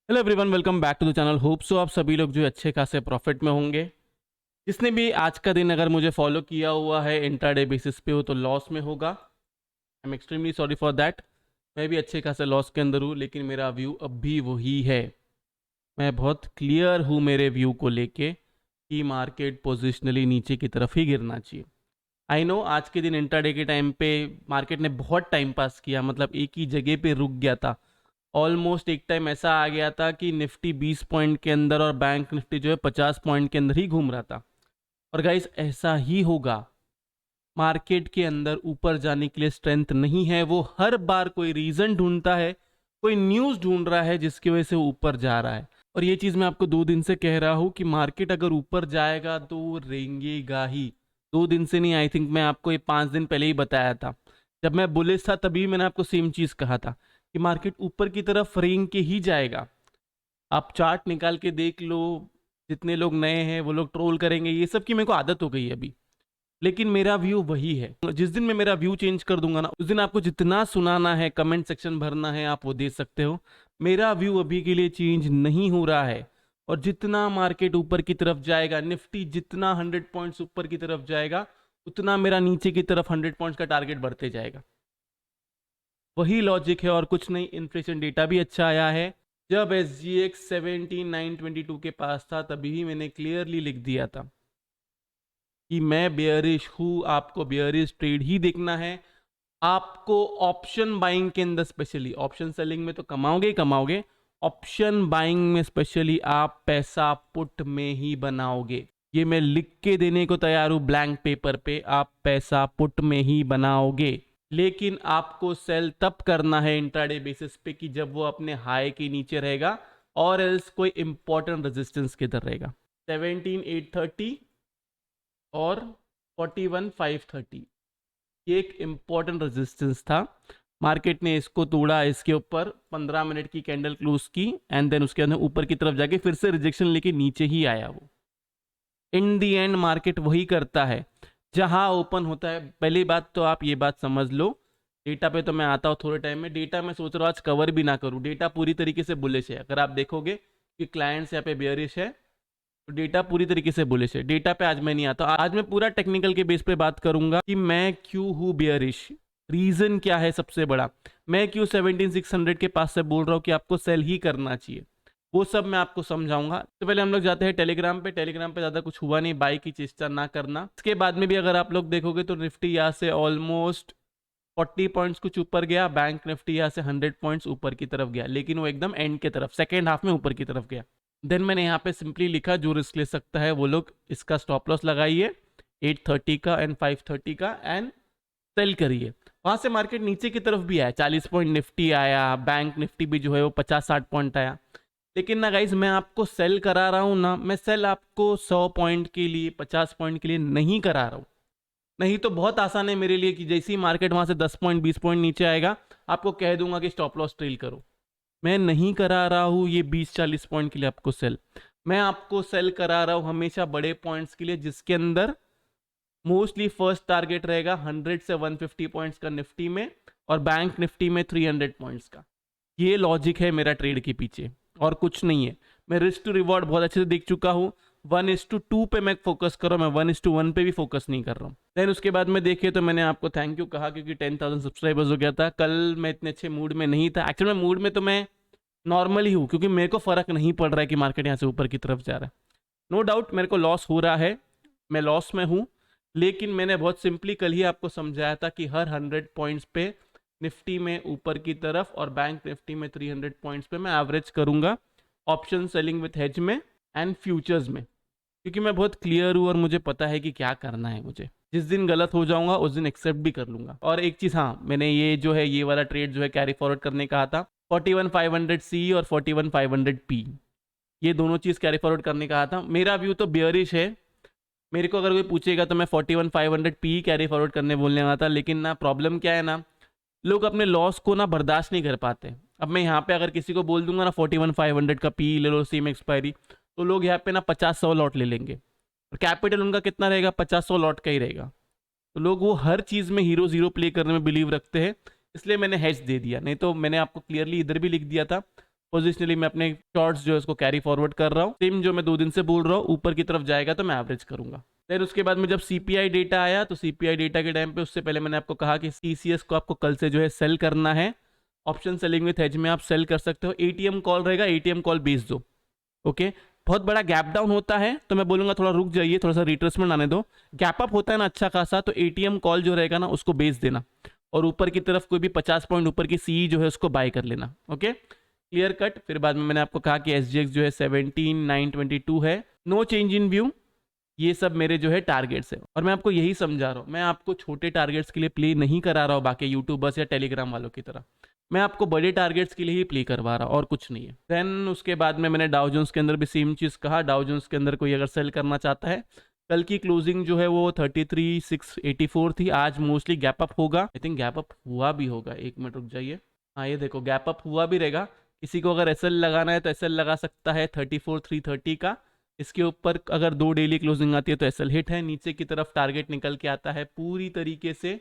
Hello everyone, welcome back to the channel. Hope so आप सभी लोग जो है अच्छे खासे प्रॉफिट में होंगे। जिसने भी आज का दिन अगर मुझे फॉलो किया हुआ है इंट्राडे बेसिस पे, वो तो लॉस में होगा। I am extremely sorry for that. मैं भी अच्छे खासे लॉस के अंदर हूँ, लेकिन मेरा व्यू अब भी वही है। मैं बहुत क्लियर हूँ मेरे व्यू को लेके कि मार्केट पोजिशनली नीचे की तरफ ही गिरना चाहिए। आई नो आज के दिन इंट्राडे के टाइम पे मार्केट ने बहुत टाइम पास किया, मतलब एक ही जगह पे रुक गया था। ऑलमोस्ट एक टाइम ऐसा आ गया था कि निफ्टी 20 पॉइंट के अंदर और बैंक निफ्टी जो है 50 पॉइंट के अंदर ही घूम रहा था। और गाइस ऐसा ही होगा। मार्केट के अंदर ऊपर जाने के लिए स्ट्रेंथ नहीं है, वो हर बार कोई रीजन ढूंढता है, कोई न्यूज़ ढूंढ रहा है जिसकी वजह से वो ऊपर जा रहा है। और ये चीज़ मैं आपको 2 दिन से कह रहा हूँ कि मार्केट अगर ऊपर जाएगा तो वो रेंगेगा ही। 2 दिन से नहीं, आई थिंक मैं आपको ये 5 दिन पहले ही बताया था। जब मैं बुलिश था तभी मैंने आपको सेम चीज़ कहा था कि मार्केट ऊपर की तरफ रेंग के ही जाएगा। आप चार्ट निकाल के देख लो। जितने लोग नए हैं वो लोग ट्रोल करेंगे, ये सब की मेरे को आदत हो गई है अभी। लेकिन मेरा व्यू वही है। जिस दिन मैं मेरा व्यू चेंज कर दूंगा ना, उस दिन आपको जितना सुनाना है, कमेंट सेक्शन भरना है, आप वो दे सकते हो। मेरा व्यू अभी के लिए चेंज नहीं हो रहा है। और जितना मार्केट ऊपर की तरफ जाएगा, निफ्टी जितना 100 पॉइंट्स ऊपर की तरफ जाएगा, उतना मेरा नीचे की तरफ 100 पॉइंट्स का टारगेट बढ़ते जाएगा। वही लॉजिक है और कुछ नहीं। इन्फ्लेशन डेटा भी अच्छा आया है। जब एस जी एक्स 17,922 के पास था तभी ही मैंने क्लियरली लिख दिया था कि मैं बेयरिश हूँ, आपको बेयरिश ट्रेड ही देखना है। आपको ऑप्शन बाइंग के अंदर स्पेशली, ऑप्शन सेलिंग में तो कमाओगे ही कमाओगे, ऑप्शन बाइंग में स्पेशली आप पैसा पुट में ही बनाओगे। ये मैं लिख के देने को तैयार हूँ ब्लैंक पेपर पे, आप पैसा पुट में ही बनाओगे। लेकिन आपको सेल तब करना है इंट्राडे बेसिस पे कि जब वो अपने हाई के नीचे रहेगा, और एल्स कोई इंपॉर्टेंट रेजिस्टेंस के इधर रहेगा। 17,830 और 41,530, ये एक इंपॉर्टेंट रेजिस्टेंस था। मार्केट ने इसको तोड़ा, इसके ऊपर 15 मिनट की कैंडल क्लोज की, एंड देन उसके अंदर ऊपर की तरफ जाके फिर से रिजेक्शन लेके नीचे ही आया वो। इन दी एंड मार्केट वही करता है जहां ओपन होता है। पहली बात तो आप ये बात समझ लो, डेटा पे तो मैं आता हूँ थोड़े टाइम में। डेटा मैं सोच रहा हूँ आज कवर भी ना करूँ, डेटा पूरी तरीके से बुलिश है। अगर आप देखोगे कि क्लाइंट्स यहाँ पे बेयरिश है, तो डेटा पूरी तरीके से बुलिश है। डेटा पे आज मैं नहीं आता। आज मैं पूरा टेक्निकल के बेस पे बात करूंगा कि मैं क्यों हूँ बेयरिश, रीजन क्या है सबसे बड़ा, मैं क्यों 17,600 के पास से बोल रहा हूँ कि आपको सेल ही करना चाहिए, वो सब मैं आपको समझाऊंगा। तो पहले हम लोग जाते हैं टेलीग्राम पे। टेलीग्राम पे ज़्यादा कुछ हुआ नहीं, बाई की चेष्टा ना करना। इसके बाद में भी अगर आप लोग देखोगे तो निफ्टी यहाँ से ऑलमोस्ट 40 पॉइंट्स कुछ ऊपर गया, बैंक निफ्टी यहाँ से 100 पॉइंट्स ऊपर की तरफ गया, लेकिन वो एकदम एंड की तरफ, सेकेंड हाफ में ऊपर की तरफ गया। देन मैंने यहाँ पे सिंपली लिखा जो रिस्क ले सकता है वो लोग इसका स्टॉप लॉस लगाइए 830 का एंड 530 का, एंड सेल करिए। वहां से मार्केट नीचे की तरफ भी आया, 40 पॉइंट निफ्टी आया, बैंक निफ्टी भी जो है वो 50-60 पॉइंट आया। लेकिन ना गाइज, मैं आपको सेल करा रहा हूँ ना, मैं सेल आपको 100 पॉइंट के लिए, 50 पॉइंट के लिए नहीं करा रहा हूँ। नहीं तो बहुत आसान है मेरे लिए कि जैसे ही मार्केट वहां से 10 पॉइंट 20 पॉइंट नीचे आएगा, आपको कह दूंगा कि स्टॉप लॉस ट्रेल करो। मैं नहीं करा रहा हूँ ये 20-40 पॉइंट के लिए आपको सेल। मैं आपको सेल करा रहा हूँ हमेशा बड़े पॉइंट्स के लिए, जिसके अंदर मोस्टली फर्स्ट टारगेट रहेगा 100 से 150 पॉइंट्स का निफ्टी में, और बैंक निफ्टी में 300 पॉइंट्स का। ये लॉजिक है मेरा ट्रेड के पीछे, और कुछ नहीं है। मैं रिस्क टू रिवॉर्ड बहुत अच्छे से देख चुका हूँ। 1:2 पे मैं फोकस कर रहा हूँ, मैं 1:1 पे भी फोकस नहीं कर रहा हूँ। देन उसके बाद में देखिए तो मैंने आपको थैंक यू कहा क्योंकि 10,000 सब्सक्राइबर्स हो गया था। कल मैं इतने अच्छे मूड में नहीं था, एक्चुअली मैं मूड में तो मैं नॉर्मली हूँ, क्योंकि मेरे को फर्क नहीं पड़ रहा है कि मार्केट यहाँ से ऊपर की तरफ जा रहा है। नो डाउट मेरे को लॉस हो रहा है, मैं लॉस में हूँ। लेकिन मैंने बहुत सिंपली कल ही आपको समझाया था कि हर 100 पॉइंट्स पे निफ्टी में ऊपर की तरफ और बैंक निफ्टी में 300 पॉइंट्स पे मैं एवरेज करूंगा, ऑप्शन सेलिंग विथ हेज में एंड फ्यूचर्स में। क्योंकि मैं बहुत क्लियर हूँ और मुझे पता है कि क्या करना है मुझे। जिस दिन गलत हो जाऊंगा उस दिन एक्सेप्ट भी कर लूंगा। और एक चीज़, हाँ, मैंने ये जो है ये वाला ट्रेड जो है कैरी फॉरवर्ड करने कहा था, 41,500 C और 41,500 P, ये दोनों चीज़ कैरी फॉरवर्ड करने कहा था। मेरा व्यू तो बियरिश है। मेरे को अगर कोई पूछेगा तो मैं 41,500 P कैरी फॉरवर्ड करने बोलने वाला था। लेकिन ना प्रॉब्लम क्या है ना, लोग अपने लॉस को ना बर्दाश्त नहीं कर पाते। अब मैं यहाँ पे अगर किसी को बोल दूंगा ना 41,500 का पी ले लो, सेम एक्सपायरी, तो लोग यहाँ पे ना 50-100 लॉट ले लेंगे, और कैपिटल उनका कितना रहेगा, 50-100 लॉट का ही रहेगा। तो लोग वो हर चीज़ में हीरो जीरो प्ले करने में बिलीव रखते हैं, इसलिए मैंने हेज दे दिया। नहीं तो मैंने आपको क्लियरली इधर भी लिख दिया था पोजिशनली मैं अपने शॉर्ट्स जो है उसको कैरी फॉरवर्ड कर रहा हूँ। सेम जो मैं 2 दिन से बोल रहा हूँ, ऊपर की तरफ जाएगा तो मैं एवरेज करूंगा। फिर उसके बाद में जब सीपीआई डेटा आया तो सीपीआई डेटा के टाइम पे उससे पहले मैंने आपको कहा कि टीसीएस को आपको कल से जो है सेल करना है। ऑप्शन सेलिंग विथ हेज में आप सेल कर सकते हो। एटीएम कॉल रहेगा, एटीएम कॉल बेच दो। ओके, बहुत बड़ा गैप डाउन होता है तो मैं बोलूंगा थोड़ा रुक जाइए, थोड़ा सा रिट्रेसमेंट आने दो। गैप अप होता है ना अच्छा खासा, तो एटीएम कॉल जो रहेगा ना उसको बेच देना और ऊपर की तरफ कोई भी 50 पॉइंट ऊपर की सीई जो है उसको बाय कर लेना। Okay, clear cut. फिर बाद में मैंने आपको कहा कि एसजीएक्स जो है 17922 है, नो चेंज इन व्यू। ये सब मेरे जो है टारगेट्स है और मैं आपको यही समझा रहा हूँ, मैं आपको छोटे टारगेट्स के लिए प्ले नहीं करा रहा हूँ बाकी यूट्यूबर्स या टेलीग्राम वालों की तरह। मैं आपको बड़े टारगेट्स के लिए ही प्ले करवा रहा हूँ और कुछ नहीं है। देन उसके बाद में मैंने डाउ जोन्स के अंदर भी सेम चीज़ कहा। डाउ जोन्स के अंदर कोई अगर सेल करना चाहता है, कल की क्लोजिंग जो है वो 33,684 थी। आज मोस्टली गैप अप होगा, आई थिंक गैप अप हुआ भी होगा। एक मिनट रुक जाइए, हाँ ये देखो गैप अप हुआ भी रहेगा। किसी को अगर एसएल लगाना है तो एसएल लगा सकता है 34,330 का। इसके ऊपर अगर 2 डेली क्लोजिंग आती है तो एसएल हिट है। नीचे की तरफ टारगेट निकल के आता है पूरी तरीके से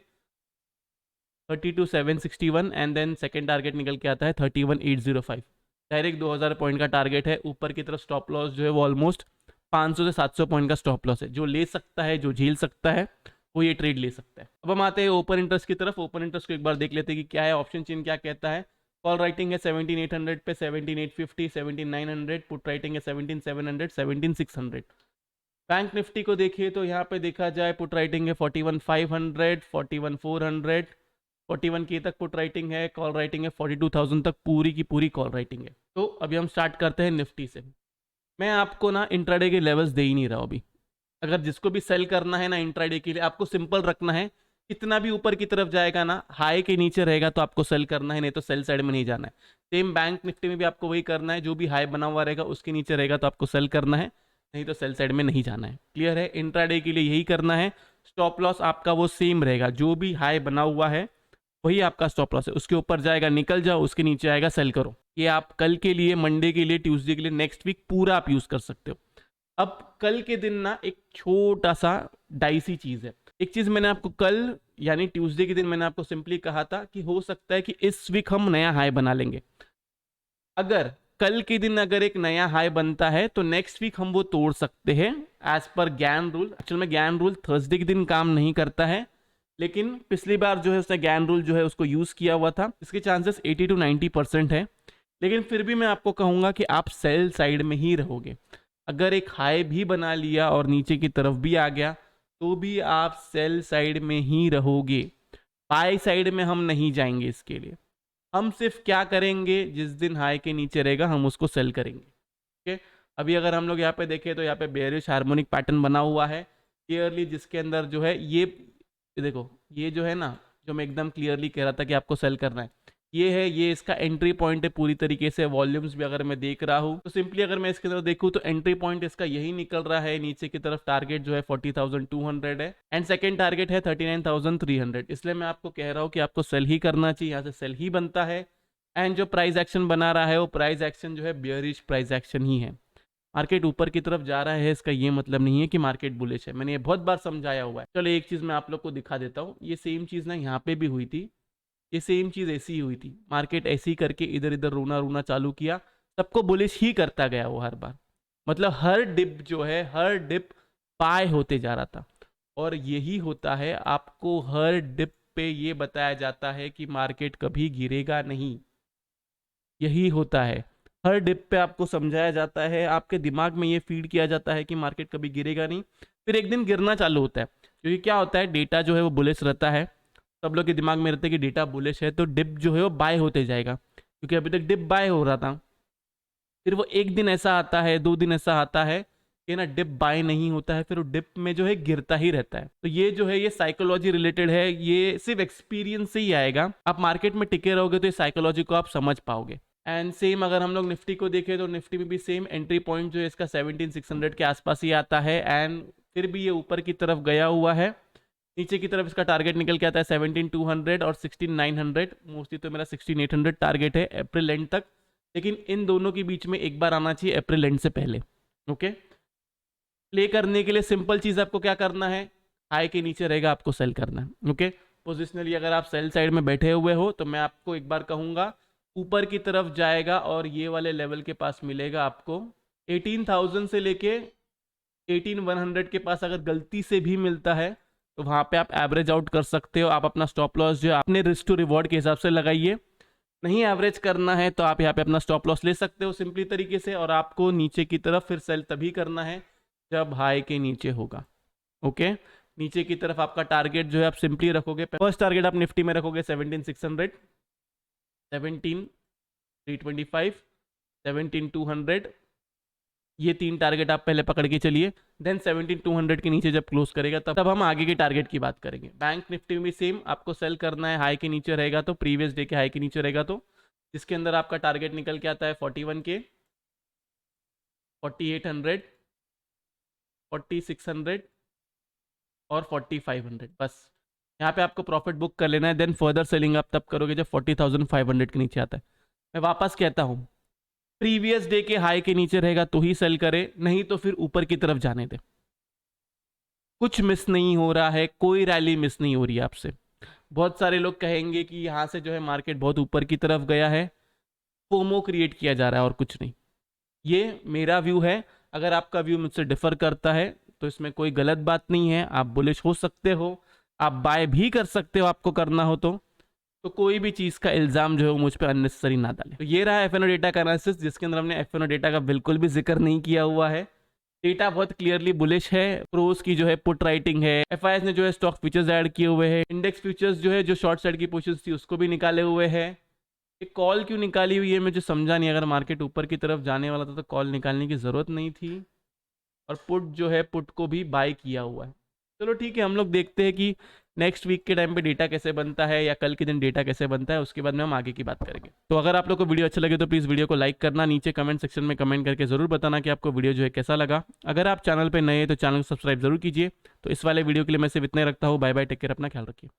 32,761 एंड देन सेकेंड टारगेट निकल के आता है 31,805। डायरेक्ट 2000 पॉइंट का टारगेट है। ऊपर की तरफ स्टॉप लॉस जो है वो ऑलमोस्ट 500 से 700 पॉइंट का स्टॉप लॉस है। जो ले सकता है, जो झेल सकता है, वो ये ट्रेड ले सकता है। अब हम आते हैं ओपन इंटरेस्ट की तरफ। ओपन इंटरेस्ट को एक बार देख लेते हैं कि क्या है। ऑप्शन चेन क्या कहता है। कॉल राइटिंग है 17,800 पे, 17,850, 17,900। पुट राइटिंग है 17,700, 17,600। बैंक निफ्टी को देखिए तो यहाँ पे देखा जाए पुट राइटिंग है 41,500, 41,400, 41K तक पुट राइटिंग है। कॉल राइटिंग है 42,000 तक, पूरी की पूरी कॉल राइटिंग है। तो अभी हम स्टार्ट करते हैं निफ्टी से। मैं आपको ना इंट्राडे के लेवल्स दे ही नहीं रहा हूँ अभी। अगर जिसको भी सेल करना है ना इंट्राडे के लिए, आपको सिंपल रखना है। कितना भी ऊपर की तरफ जाएगा ना, हाई के नीचे रहेगा तो आपको सेल करना है, नहीं तो सेल साइड में नहीं जाना है। सेम बैंक निफ्टी में भी आपको वही करना है। जो भी हाई बना हुआ रहेगा उसके नीचे रहेगा तो आपको सेल करना है, नहीं तो सेल साइड में नहीं जाना है। क्लियर है। इंट्राडे के लिए यही करना है। स्टॉप लॉस आपका वो सेम रहेगा, जो भी हाई बना हुआ है वही आपका स्टॉप लॉस है। उसके ऊपर जाएगा निकल जाओ, उसके नीचे आएगा सेल करो। ये आप कल के लिए, मंडे के लिए, ट्यूसडे के लिए, नेक्स्ट वीक पूरा आप यूज कर सकते हो। अब कल के दिन ना एक छोटा सा डाइसी चीज है। एक चीज मैंने आपको कल यानी ट्यूसडे के दिन मैंने आपको सिंपली कहा था कि हो सकता है कि इस वीक हम नया हाई बना लेंगे। अगर कल के दिन अगर एक नया हाई बनता है तो नेक्स्ट वीक हम वो तोड़ सकते हैं as per gain rule. Actual में गैन रूल थर्सडे के दिन काम नहीं करता है, लेकिन पिछली बार जो है उसने गैन रूल जो है उसको यूज किया हुआ था। इसके चांसेस 80 to 90% है, लेकिन फिर भी मैं आपको कहूंगा कि आप सेल साइड में ही रहोगे। अगर एक हाई भी बना लिया और नीचे की तरफ भी आ गया तो भी आप सेल साइड में ही रहोगे। बाय साइड में हम नहीं जाएंगे। इसके लिए हम सिर्फ क्या करेंगे, जिस दिन हाई के नीचे रहेगा हम उसको सेल करेंगे। ओके, अभी अगर हम लोग यहाँ पे देखें तो यहाँ पे बेयरिश हार्मोनिक पैटर्न बना हुआ है क्लियरली, जिसके अंदर जो है ये देखो, ये जो है ना, जो मैं एकदम क्लियरली कह रहा था कि आपको सेल करना है, ये है, ये इसका एंट्री पॉइंट है पूरी तरीके से। वॉल्यूम्स भी अगर मैं देख रहा हूँ तो सिंपली अगर मैं इसके अंदर देखूँ तो एंट्री पॉइंट इसका यही निकल रहा है। नीचे की तरफ टारगेट जो है 40,200 है एंड सेकंड टारगेट है 39,300। इसलिए मैं आपको कह रहा हूँ कि आपको सेल ही करना चाहिए। यहाँ से सेल ही बनता है एंड जो प्राइस एक्शन बना रहा है वो प्राइस एक्शन जो है बियरिश प्राइस एक्शन ही है। मार्केट ऊपर की तरफ जा रहा है, इसका ये मतलब नहीं है कि मार्केट बुलिश है। मैंने ये बहुत बार समझाया हुआ है। चलो एक चीज़ मैं आप लोग को दिखा देता हूँ। ये सेम चीज़ ना यहाँ पे भी हुई थी, ये सेम चीज़ ऐसी ही हुई थी। मार्केट ऐसे ही करके इधर इधर रोना रोना चालू किया, सबको बुलिश ही करता गया वो हर बार। मतलब हर डिप जो है, हर डिप बाय होते जा रहा था। और यही होता है, आपको हर डिप पे ये बताया जाता है कि मार्केट कभी गिरेगा नहीं। यही होता है, हर डिप पे आपको समझाया जाता है, आपके दिमाग में ये फीड किया जाता है कि मार्केट कभी गिरेगा नहीं। फिर एक दिन गिरना चालू होता है, क्योंकि क्या होता है, डेटा जो है वो बुलिश रहता है। सब लोग के दिमाग में रहता है कि डेटा बुलिश है तो डिप जो है वो बाय होते जाएगा, क्योंकि अभी तक डिप बाय हो रहा था। फिर वो एक दिन ऐसा आता है, 2 दिन ऐसा आता है कि ना डिप बाय नहीं होता है, फिर वो डिप में जो है गिरता ही रहता है। तो ये जो है ये साइकोलॉजी रिलेटेड है, ये सिर्फ एक्सपीरियंस से ही आएगा। आप मार्केट में टिके रहोगे तो ये साइकोलॉजी को आप समझ पाओगे। एंड सेम अगर हम लोग निफ्टी को देखें तो निफ्टी में भी सेम एंट्री पॉइंट जो है इसका 17,600 के आसपास ही आता है एंड फिर भी ये ऊपर की तरफ गया हुआ है। नीचे की तरफ इसका टारगेट निकल के आता है 17,200 और 16,900। मोस्टली तो मेरा 16,800 टारगेट है अप्रैल एंड तक, लेकिन इन दोनों के बीच में एक बार आना चाहिए अप्रैल एंड से पहले। ओके, प्ले करने के लिए सिंपल चीज़ आपको क्या करना है, हाई के नीचे रहेगा आपको सेल करना है। ओके, पोजिशनली अगर आप सेल साइड में बैठे हुए हो तो मैं आपको एक बार कहूँगा ऊपर की तरफ जाएगा और ये वाले लेवल के पास मिलेगा आपको 18,000 से लेके 18,100 के पास अगर गलती से भी मिलता है तो वहाँ पे आप एवरेज आउट कर सकते हो। आप अपना स्टॉप लॉस जो है अपने रिस्क टू रिवॉर्ड के हिसाब से लगाइए। नहीं एवरेज करना है तो आप यहाँ पे अपना स्टॉप लॉस ले सकते हो सिंपली तरीके से, और आपको नीचे की तरफ फिर सेल तभी करना है जब हाई के नीचे होगा। ओके, नीचे की तरफ आपका टारगेट जो है आप सिंपली रखोगे, फर्स्ट टारगेट आप निफ्टी में रखोगे 17,600, 17,325, 17,200, ये 3 टारगेट आप पहले पकड़ के चलिए। देन 17,200 के नीचे जब क्लोज करेगा तब हम आगे के टारगेट की बात करेंगे। बैंक निफ्टी में भी सेम, आपको सेल करना है हाई के नीचे रहेगा तो, प्रीवियस डे के हाई के नीचे रहेगा तो, जिसके अंदर आपका टारगेट निकल के आता है 41 के, 4800, 4600 और 4500। बस यहाँ पे आपको प्रॉफिट बुक कर लेना है। देन फर्दर सेलिंग आप तब करोगे जब 40,500 के नीचे आता है। मैं वापस कहता हूँ, प्रीवियस डे के हाई के नीचे रहेगा तो ही सेल करे, नहीं तो फिर ऊपर की तरफ जाने दे। कुछ मिस नहीं हो रहा है, कोई रैली मिस नहीं हो रही है आपसे। बहुत सारे लोग कहेंगे कि यहाँ से जो है मार्केट बहुत ऊपर की तरफ गया है, फोमो क्रिएट किया जा रहा है और कुछ नहीं। ये मेरा व्यू है, अगर आपका व्यू मुझसे डिफर करता है तो इसमें कोई गलत बात नहीं है। आप बुलिश हो सकते हो, आप बाय भी कर सकते हो आपको करना हो तो कोई भी चीज़ का इल्ज़ाम जो है वो मुझ पर अननेसेसरी ना डालें। तो ये रहा एफएनओ डेटा का एनालिसिस, जिसके अंदर हमने एफएनओ डेटा का बिल्कुल भी जिक्र नहीं किया हुआ है। डेटा बहुत क्लियरली बुलिश है, प्रोस की जो है पुट राइटिंग है, एफआईएस ने जो है स्टॉक फ्यूचर्स ऐड किए हुए हैं, इंडेक्स फ्यूचर्स जो है जो शॉर्ट साइड की पोजीशंस थी उसको भी निकाले हुए हैं। एक कॉल क्यों निकाली हुई है मुझे समझा नहीं, अगर मार्केट ऊपर की तरफ जाने वाला था तो कॉल निकालने की ज़रूरत नहीं थी। और पुट जो है पुट को भी बाय किया हुआ है। चलो ठीक है, हम लोग देखते हैं कि नेक्स्ट वीक के टाइम पे डेटा कैसे बनता है या कल के दिन डेटा कैसे बनता है, उसके बाद में हम आगे की बात करेंगे। तो अगर आप लोग को वीडियो अच्छा लगे तो प्लीज़ वीडियो को लाइक करना, नीचे कमेंट सेक्शन में कमेंट करके ज़रूर बताना कि आपको वीडियो जो है कैसा लगा। अगर आप चैनल पर नए हैं तो चैनल को सब्सक्राइब जरूर कीजिए। तो इस वाले वीडियो के लिए मैं सिर्फ इतना ही रखता हूँ। बाय बाय, टेक केयर, अपना ख्याल रखिए।